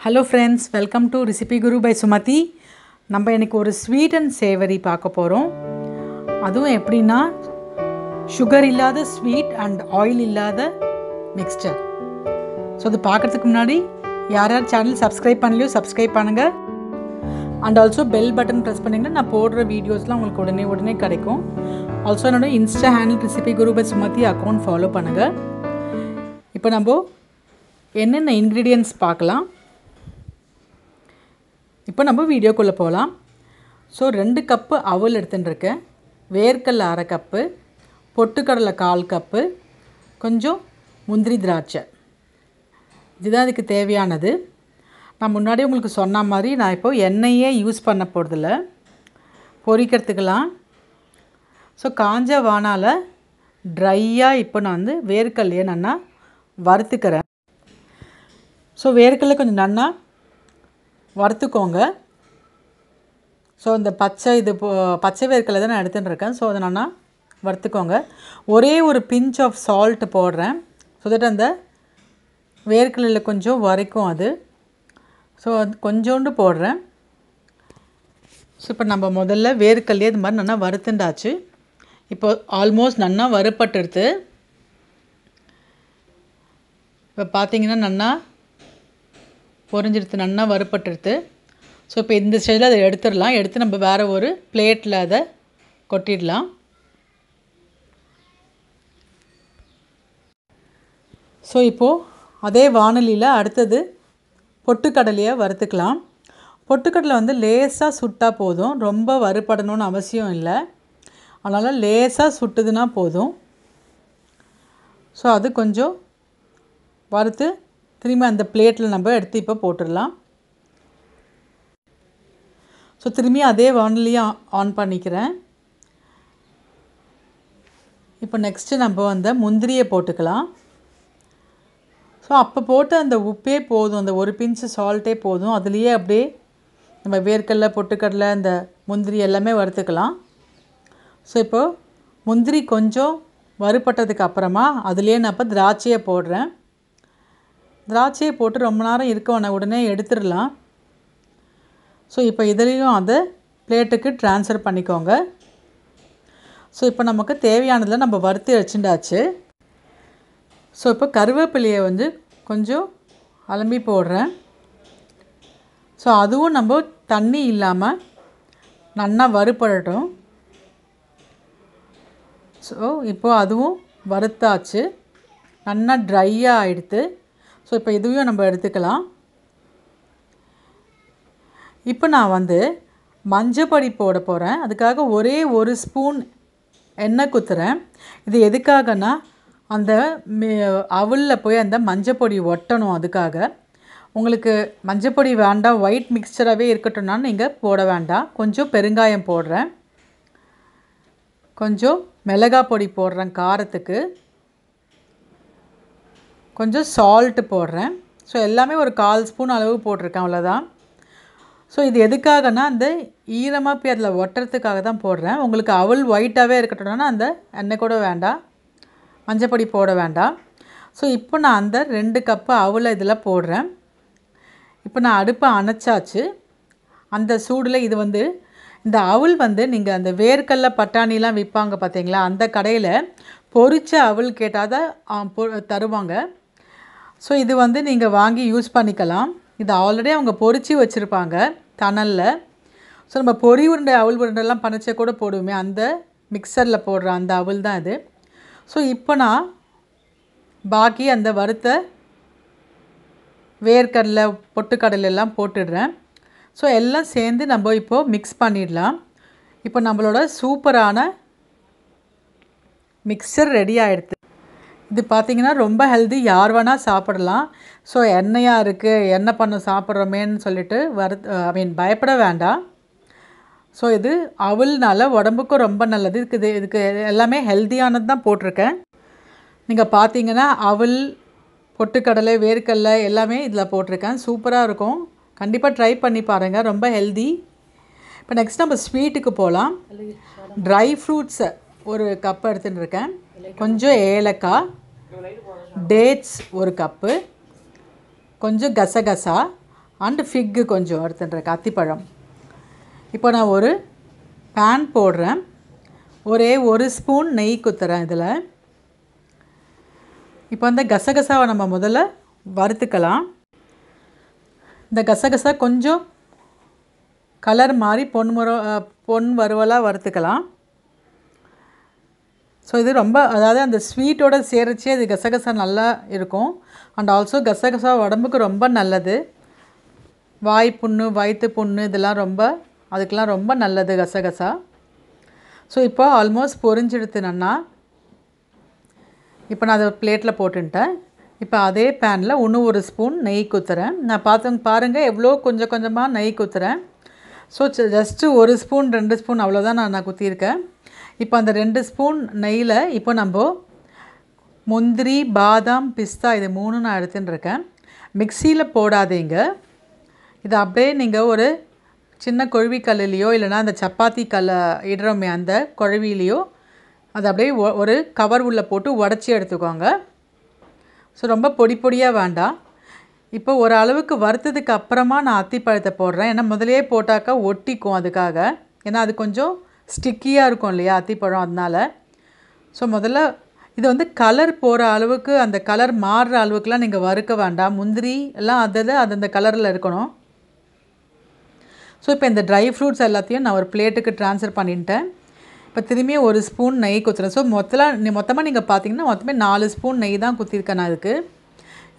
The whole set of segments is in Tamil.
Hello friends, welcome to Recipe Guru by Sumati. நம்ம இன்னைக்கு ஒரு ஸ்வீட் அண்ட் சேவரி பார்க்க போகிறோம். அதுவும் எப்படின்னா சுகர் இல்லாத ஸ்வீட் அண்ட் ஆயில் இல்லாத மிக்ஸ்சர். ஸோ அது பார்க்குறதுக்கு முன்னாடி யார் சேனல் சப்ஸ்கிரைப் பண்ணலையோ சப்ஸ்கிரைப் பண்ணுங்கள். And also bell button press பண்ணிங்கன்னா நான் போடுற வீடியோஸ்லாம் உங்களுக்கு உடனே கிடைக்கும். ஆல்சோ என்னோட Insta handle recipe Guru by Sumathi account follow பண்ணுங்கள். இப்போ நம்ம என்னென்ன இன்க்ரீடியன்ட்ஸ் பார்க்கலாம். இப்போ நம்ம வீடியோக்குள்ளே போகலாம். ஸோ 2 கப்பு அவல் எடுத்துட்டுருக்கேன், வேர்க்கடலை 1/2 கப்பு, பொட்டுக்கடலை 1/4 கப்பு, கொஞ்சம் முந்திரி திராட்சை. இதுதான் இதுக்கு தேவையானது. நான் முன்னாடி உங்களுக்கு சொன்ன மாதிரி நான் இப்போது எண்ணெயே யூஸ் பண்ண போகிறதில்ல, பொரிக்கிறதுக்கெலாம். ஸோ காஞ்ச வானால் ட்ரையாக இப்போ நான் வேர்க்கடலையை நல்லா வறுத்துக்கிறேன். ஸோ வேர்க்கடலை கொஞ்சம் நல்லா வறுத்துக்கோங்க. ஸோ இந்த பச்சை வேர்க்கடலை தான் நான் எடுத்துகிட்டு இருக்கேன். ஸோ அதை நல்லா வறுத்துக்கோங்க. ஒரே ஒரு பிஞ்ச் ஆஃப் சால்ட் போடுறேன், ஸோ தட் அந்த வேர்க்கடலையில் கொஞ்சம் வரைக்கும் அது. ஸோ அது கொஞ்சோண்டு போடுறேன். ஸோ இப்போ நம்ம முதல்ல வேர்க்கடலையே இது மாதிரி நல்லா வறுத்துண்டாச்சு. இப்போ ஆல்மோஸ்ட் நல்லா வறுப்பட்டுடுது. இப்போ பார்த்தீங்கன்னா நல்லா பொரிஞ்சிடுது, நல்லா வறுப்பட்டுடுது. ஸோ இப்போ இந்த ஸ்டேஜில் அதை எடுத்துடலாம். எடுத்து நம்ம வேறு ஒரு பிளேட்டில் அதை கொட்டிடலாம். ஸோ இப்போது அதே வானலியில் அடுத்தது பொட்டுக்கடலையை வறுத்துக்கலாம். பொட்டுக்கடலை லேசாக சுட்டால் போதும், ரொம்ப வறுப்படணும்னு அவசியம் இல்லை. அதனால் லேசாக சுட்டுதுன்னா போதும். ஸோ அது கொஞ்சம் வறுத்து திரும்பி அந்த பிளேட்டில் நம்ம எடுத்து இப்போ போட்டுடலாம். ஸோ திரும்பி அதே வானலியை ஆன் பண்ணிக்கிறேன். இப்போ நெக்ஸ்ட்டு நம்ம அந்த முந்திரியை போட்டுக்கலாம். ஸோ அப்போ போட்டு அந்த உப்பே போதும், அந்த ஒரு பிஞ்சு சால்ட்டே போதும். அதுலேயே அப்படியே நம்ம வேர்க்கடலை, பொட்டுக்கடலை, அந்த முந்திரி எல்லாமே வறுத்துக்கலாம். ஸோ இப்போது முந்திரி கொஞ்சம் வறுப்பட்டதுக்கு அப்புறமா அதுலேயே நான் இப்போ திராட்சையை போடுறேன். திராட்சையை போட்டு ரொம்ப நேரம் இருக்க வேணாம், உடனே எடுத்துடலாம். ஸோ இப்போ இதுலேயும் அதை பிளேட்டுக்கு ட்ரான்ஸ்ஃபர் பண்ணிக்கோங்க. ஸோ இப்போ நமக்கு தேவையானதில் நம்ம வறுத்து வச்சுட்டாச்சு. ஸோ இப்போ கருவேப்பிலையை கொஞ்சம் அலம்பி போடுறேன். ஸோ அதுவும் நம்ம தண்ணி இல்லாமல் நல்லா வறுப்படட்டும். ஸோ இப்போது அதுவும் வறுத்தாச்சு, நல்லா ட்ரையாக ஆகிடுது. ஸோ இப்போ இதுவும் நம்ம எடுத்துக்கலாம். இப்போ நான் மஞ்சப்பொடி போட போகிறேன். அதுக்காக ஒரே ஒரு ஸ்பூன் எண்ணெய் குத்துறேன். இது எதுக்காகனா அந்த அவலில் போய் அந்த மஞ்சப்பொடி ஒட்டணும். அதுக்காக உங்களுக்கு மஞ்சப்பொடி வேண்டாம், ஒயிட் மிக்சராகவே இருக்கட்டும்னா நீங்கள் போட வேண்டாம். கொஞ்சம் பெருங்காயம் போடுறேன், கொஞ்சம் மிளகாய் பொடி போடுறேன் காரத்துக்கு, கொஞ்சம் சால்ட்டு போடுறேன். ஸோ எல்லாமே ஒரு 1/4 ஸ்பூன் அளவு போட்டிருக்கேன், அவ்வளோதான். ஸோ இது எதுக்காகனா அந்த ஈரமாக போய் அதில் ஒட்டுறதுக்காக தான் போடுறேன். உங்களுக்கு அவல் ஒயிட்டாகவே இருக்கட்டும்னா அந்த எண்ணெய் கூட வேண்டாம், மஞ்சப்பொடி போட வேண்டாம். ஸோ இப்போ நான் அந்த 2 கப்பு அவலை இதில் போடுறேன். இப்போ நான் அடுப்பை அணைச்சாச்சு. அந்த சூடில் இது இந்த அவல் நீங்கள் அந்த வேர்க்கடலை பட்டாணிலாம் விற்பாங்க பார்த்தீங்களா, அந்த கடையில் பொரிச்ச அவல் கேட்டால் தான் தருவாங்க. ஸோ இது நீங்கள் வாங்கி யூஸ் பண்ணிக்கலாம். இது ஆல்ரெடி அவங்க பொரிச்சு வச்சுருப்பாங்க தணலில். ஸோ நம்ம பொரி உருண்டை, அவல் உருண்டைலாம் பனைச்ச கூட போடுவோமே, அந்த மிக்சரில் போடுற அந்த அவல் தான் இது. ஸோ இப்போ நான் பாக்கி அந்த வறுத்த வேர்க்கடலை, பொட்டுக்கடலை எல்லாம் போட்டுடுறேன். ஸோ எல்லாம் சேர்ந்து நம்ம இப்போது மிக்ஸ் பண்ணிடலாம். இப்போ நம்மளோட சூப்பரான மிக்சர் ரெடி ஆகிடுது. இது பார்த்திங்கன்னா ரொம்ப ஹெல்தி, யார் வேணால் சாப்பிடலாம். ஸோ எண்ணெயாக இருக்குது, எண்ணெய் பண்ண சாப்பிட்றோமேன்னு சொல்லிட்டு பயப்பட வேண்டாம். ஸோ இது அவல்னால உடம்புக்கும் ரொம்ப நல்லது. இதுக்கு எல்லாமே ஹெல்த்தியானது தான் போட்டிருக்கேன். நீங்கள் பார்த்தீங்கன்னா அவல், பொட்டுக்கடலை, வேர்க்கடலை எல்லாமே இதில் போட்டிருக்கேன். சூப்பராக இருக்கும், கண்டிப்பாக ட்ரை பண்ணி பாருங்கள், ரொம்ப ஹெல்தி. இப்போ நெக்ஸ்ட் நம்ம ஸ்வீட்டுக்கு போகலாம். ட்ரை ஃப்ரூட்ஸை ஒரு கப் எடுத்துகிட்டு இருக்கேன், கொஞ்சம் ஏலக்காய், டேட்ஸ் 1 கப்பு, கொஞ்சம் கசகசா, அண்டு ஃபிக்கு கொஞ்சம் எடுத்துட்டுருக்கேன், அத்திப்பழம். இப்போ நான் ஒரு பேன் போடுறேன். ஒரே 1 ஸ்பூன் நெய் ஊற்றுறேன் இதில். இப்போ அந்த கசகசாவை நம்ம முதல்ல வறுத்துக்கலாம். இந்த கசகசா கொஞ்சம் கலர் மாதிரி பொன் வறுவலாக வறுத்துக்கலாம். ஸோ இது ரொம்ப, அதாவது அந்த ஸ்வீட்டோடு சேர்த்து அது கசகசா நல்லா இருக்கும். அண்ட் ஆல்சோ கசகசா உடம்புக்கு ரொம்ப நல்லது. வாய் புண்ணு, வயிற்று புண்ணு இதெல்லாம் அதுக்கெலாம் ரொம்ப நல்லது கசகசா. ஸோ இப்போ ஆல்மோஸ்ட் பொரிஞ்செடுத்துனேன்னா இப்போ நான் அதை பிளேட்டில் போட்டுட்டேன். இப்போ அதே பேனில் இன்னும் 1 ஸ்பூன் நெய் ஊற்றுறேன். நான் பாருங்கள் எவ்வளோ கொஞ்சம் கொஞ்சமாக நெய் ஊற்றுறேன். ஸோ ஜஸ்ட்டு 1 ஸ்பூன் 2 ஸ்பூன் அவ்வளோதான் நான் ஊற்றிருக்கேன். இப்போ அந்த 2 ஸ்பூன் நெய்யில் இப்போ நம்ம முந்திரி, பாதாம், பிஸ்தா இது 3 நான் எடுத்துட்டுருக்கேன். மிக்சியில் போடாதீங்க. இதை அப்படியே நீங்கள் ஒரு சின்ன குழவி கல்லுலேயோ இல்லைனா அந்த சப்பாத்தி இடுறோமே அந்த குழவிலையோ அதை அப்படியே ஒரு கவர் உள்ளே போட்டு உடச்சி எடுத்துக்கோங்க. ஸோ ரொம்ப பொடியாக வேண்டாம். இப்போ ஒரு அளவுக்கு வறுத்ததுக்கு அப்புறமா நான் அத்திப்பழத்தை போடுறேன். ஏன்னா முதலே போட்டாக்கா ஒட்டிக்கும், அதுக்காக. ஏன்னா அது கொஞ்சம் ஸ்டிக்கியாக இருக்கும் இல்லையா அத்திப்பழம், அதனால். ஸோ முதல்ல இது கலர் போகிற அளவுக்கு, அந்த கலர் மாறுற அளவுக்குலாம் நீங்கள் வறுக்க வேண்டாம். முந்திரி எல்லாம் அது அந்த கலரில் இருக்கணும். ஸோ இப்போ இந்த ட்ரை ஃப்ரூட்ஸ் எல்லாத்தையும் நான் ஒரு பிளேட்டுக்கு ட்ரான்ஸ்ஃபர் பண்ணிட்டேன். இப்போ திரும்பியும் 1 ஸ்பூன் நெய் ஊற்றுறேன். ஸோ மொத்தமாக நீங்கள் பார்த்தீங்கன்னா மொத்தமே 4 ஸ்பூன் நெய் தான் ஊற்றிருக்கேன் நான் இதுக்கு.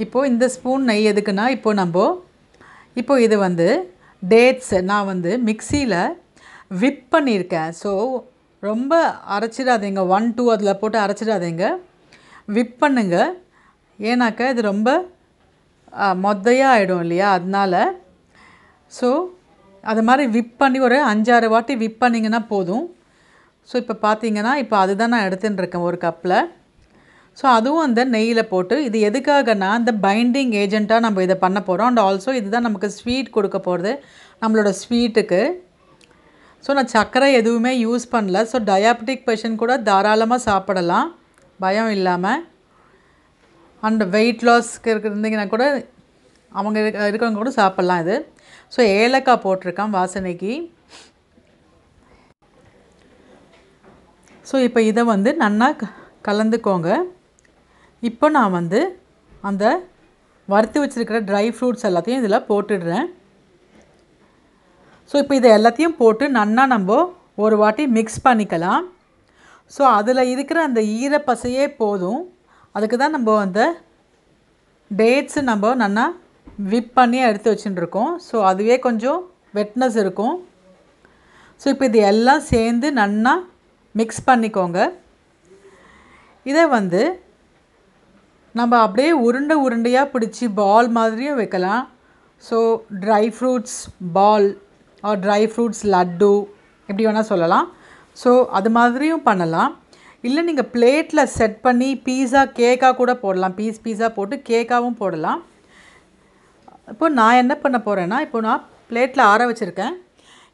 இப்போது இந்த ஸ்பூன் நெய் எதுக்குன்னா, இப்போ இது டேட்ஸ் நான் மிக்சியில் விப் பண்ணியிருக்கேன். ஸோ ரொம்ப அரைச்சிடாதீங்க, 1, 2 அதில் போட்டு அரைச்சிடாதீங்க, விப் பண்ணுங்க. ஏன்னாக்கா இது ரொம்ப மொத்தையாக ஆகிடும் இல்லையா, அதனால். ஸோ அது மாதிரி விப் பண்ணி ஒரு 5-6 வாட்டி விப் பண்ணிங்கன்னா போதும். ஸோ இப்போ பார்த்தீங்கன்னா இப்போ அதுதான் நான் எடுத்துட்டுருக்கேன் 1 கப்பில். ஸோ அதுவும் அந்த நெய்யில் போட்டு, இது எதுக்காகனா அந்த பைண்டிங் ஏஜெண்ட்டாக நம்ம இதை பண்ண போகிறோம். அண்ட் ஆல்சோ இதுதான் நமக்கு ஸ்வீட் கொடுக்க போகிறது நம்மளோட ஸ்வீட்டுக்கு. ஸோ நான் சர்க்கரை எதுவுமே யூஸ் பண்ணல. ஸோ டயாபெட்டிக் பேஷண்ட் கூட தாராளமாக சாப்பிடலாம், பயம் இல்லாமல். அண்ட் வெயிட் லாஸ்க்கு இருந்தீங்கன்னா கூட அவங்க இருக்கவங்க கூட சாப்பிட்லாம் இது. ஸோ ஏலக்காய் போட்டிருக்கேன் வாசனைக்கு. ஸோ இப்போ இதை நல்லா கலந்துக்கோங்க. இப்போ நான் அந்த வறுத்து வச்சுருக்கிற ட்ரை ஃப்ரூட்ஸ் எல்லாத்தையும் இதில் போட்டுடுறேன். ஸோ இப்போ இதை எல்லாத்தையும் போட்டு நம்ம ஒரு வாட்டி மிக்ஸ் பண்ணிக்கலாம். ஸோ அதில் இருக்கிற அந்த ஈரப்பசையே போதும். அதுக்கு தான் நம்ம அந்த டேட்ஸு நல்லா விப் பண்ணி எடுத்து வச்சுட்டுருக்கோம். ஸோ அதுவே கொஞ்சம் வெட்னஸ் இருக்கும். ஸோ இப்போ இது எல்லாம் சேர்ந்து நல்லா மிக்ஸ் பண்ணிக்கோங்க. இதை நம்ம அப்படியே உருண்டையாக பிடிச்சி பால் மாதிரியும் வைக்கலாம். So dry fruits ball or dry fruits laddu எப்படி வேணால் சொல்லலாம். ஸோ அது மாதிரியும் பண்ணலாம். இல்லை நீங்கள் பிளேட்டில் செட் பண்ணி கேக்காக கூட போடலாம். பீஸாக போட்டு கேக்காகவும் போடலாம். இப்போ நான் என்ன பண்ண போகிறேன்னா, இப்போ நான் பிளேட்டில் ஆற வச்சுருக்கேன்.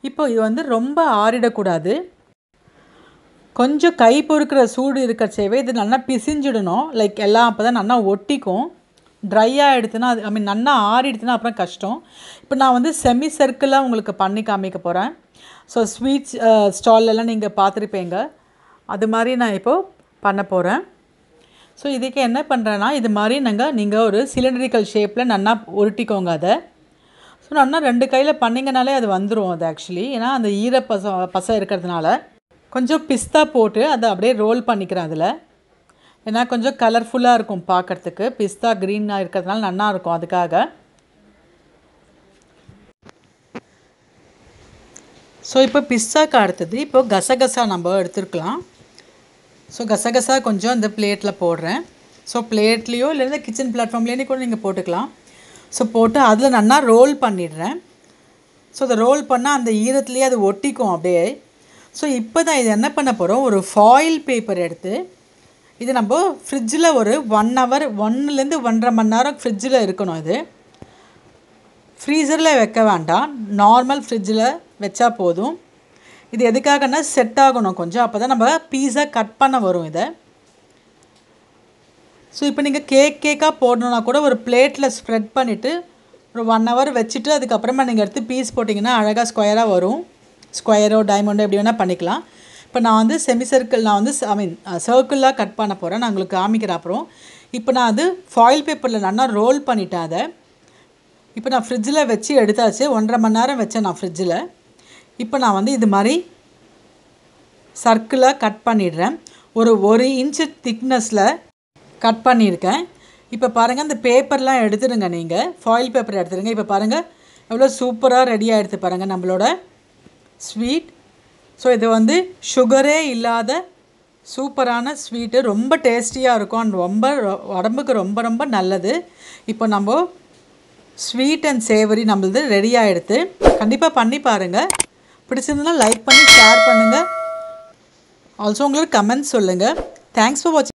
இப்போ இது ரொம்ப ஆறிடக்கூடாது. கொஞ்சம் கை பொறுக்கிற சூடு இருக்கச்சேவே இது நல்லா பிசிஞ்சிடணும். லைக் எல்லாம் அப்போ தான் நல்லா ஒட்டிக்கும். ட்ரையாக எடுத்துனா அது நல்லா ஆறிடுத்துனா அப்புறம் கஷ்டம். இப்போ நான் செமி சர்க்கிளாக உங்களுக்கு பண்ணி காமிக்க போகிறேன். ஸோ ஸ்வீட்ஸ் ஸ்டால்லெல்லாம் நீங்கள் பார்த்துருப்பீங்க, அது மாதிரி நான் இப்போது பண்ண போகிறேன். ஸோ இதுக்கு என்ன பண்ணுறேன்னா, இது மாதிரி நீங்கள் ஒரு சிலிண்டரிக்கல் ஷேப்பில் நல்லா உருட்டிக்கோங்க அதை. ஸோ நல்லா 2 கையில் பண்ணிங்கனாலே அது வந்துடும். அது ஆக்சுவலி ஏன்னா அந்த பசை இருக்கிறதுனால கொஞ்சம் பிஸ்தா போட்டு அதை அப்படியே ரோல் பண்ணிக்கிறேன் அதில். ஏன்னா கொஞ்சம் கலர்ஃபுல்லாக இருக்கும் பார்க்குறதுக்கு. பிஸ்தா க்ரீனாக இருக்கிறதுனால நல்லாயிருக்கும், அதுக்காக. ஸோ இப்போ பிஸ்தாக்கு அடுத்தது இப்போது கசகசா நம்ம எடுத்துருக்கலாம். ஸோ கசகசா கொஞ்சம் இந்த பிளேட்டில் போடுறேன். ஸோ பிளேட்லேயோ இல்லைன்னா கிச்சன் பிளாட்ஃபார்ம்லேயே கூட நீங்கள் போட்டுக்கலாம். ஸோ போட்டு அதில் நல்லா ரோல் பண்ணிடுறேன். ஸோ அதை ரோல் பண்ணால் அந்த ஈரத்துலேயே அது ஒட்டிக்கும் அப்படியே. ஸோ இப்போ தான் இது என்ன பண்ண போகிறோம், ஒரு ஃபாயில் பேப்பர் எடுத்து இது நம்ம ஃப்ரிட்ஜில் ஒரு 1 ஹவர் 1லேருந்து 1.5 மணி நேரம் ஃப்ரிட்ஜில் இருக்கணும். இது ஃப்ரீசரில் வைக்க வேண்டாம், நார்மல் ஃப்ரிட்ஜில் வச்சா போதும். இது எதுக்காகனா செட் ஆகணும் கொஞ்சம், அப்போ தான் நம்ம பீஸா கட் பண்ண வரும் இதை. ஸோ இப்போ நீங்கள் கேக்காக போடணுன்னா கூட ஒரு பிளேட்டில் ஸ்ப்ரெட் பண்ணிவிட்டு ஒரு 1 ஹவர் வச்சுட்டு அதுக்கப்புறமா நீங்கள் எடுத்து பீஸ் போட்டிங்கன்னா அழகாக ஸ்கொயராக வரும். ஸ்கொயரோ டைமண்டோ எப்படி வேணால் பண்ணிக்கலாம். இப்போ நான் வந்து செமி சர்க்கிள் நான் வந்து சர்க்கிளாக கட் பண்ண போகிறேன். நான் உங்களுக்கு காமிக்கிறேன் அப்புறம். இப்போ நான் அது ஃபாயில் பேப்பரில் நல்லா ரோல் பண்ணிட்டேன் அதை. இப்போ நான் ஃப்ரிட்ஜில் வச்சு எடுத்தாச்சு. 1.5 மணி நேரம் வச்சேன் நான் ஃப்ரிட்ஜில். இப்போ நான் வந்து இது மாதிரி சர்க்கிளாக கட் பண்ணிடுறேன். ஒரு 1 இன்ச்சு திக்னஸில் கட் பண்ணியிருக்கேன். இப்போ பாருங்கள் இந்த பேப்பர்லாம் எடுத்துடுங்க, நீங்கள் ஃபாயில் பேப்பர் எடுத்துடுங்க. இப்போ பாருங்கள் எவ்வளோ சூப்பராக ரெடி ஆகிடுது பாருங்கள் நம்மளோட ஸ்வீட். ஸோ இது வந்து சுகரே இல்லாத சூப்பரான ஸ்வீட்டு, ரொம்ப டேஸ்டியாக இருக்கும் அண்ட் ரொம்ப உடம்புக்கு ரொம்ப ரொம்ப நல்லது. இப்போ நம்ம ஸ்வீட் அண்ட் சேவரி நம்மளது ரெடி ஆகிடுது. கண்டிப்பாக பண்ணி பாருங்கள். பிடிச்சிருந்ததுன்னா லைக் பண்ணி ஷேர் பண்ணுங்கள். ஆல்சோ உங்களுக்கு கமெண்ட்ஸ் சொல்லுங்கள். தேங்க்ஸ் ஃபார் வாட்சிங்.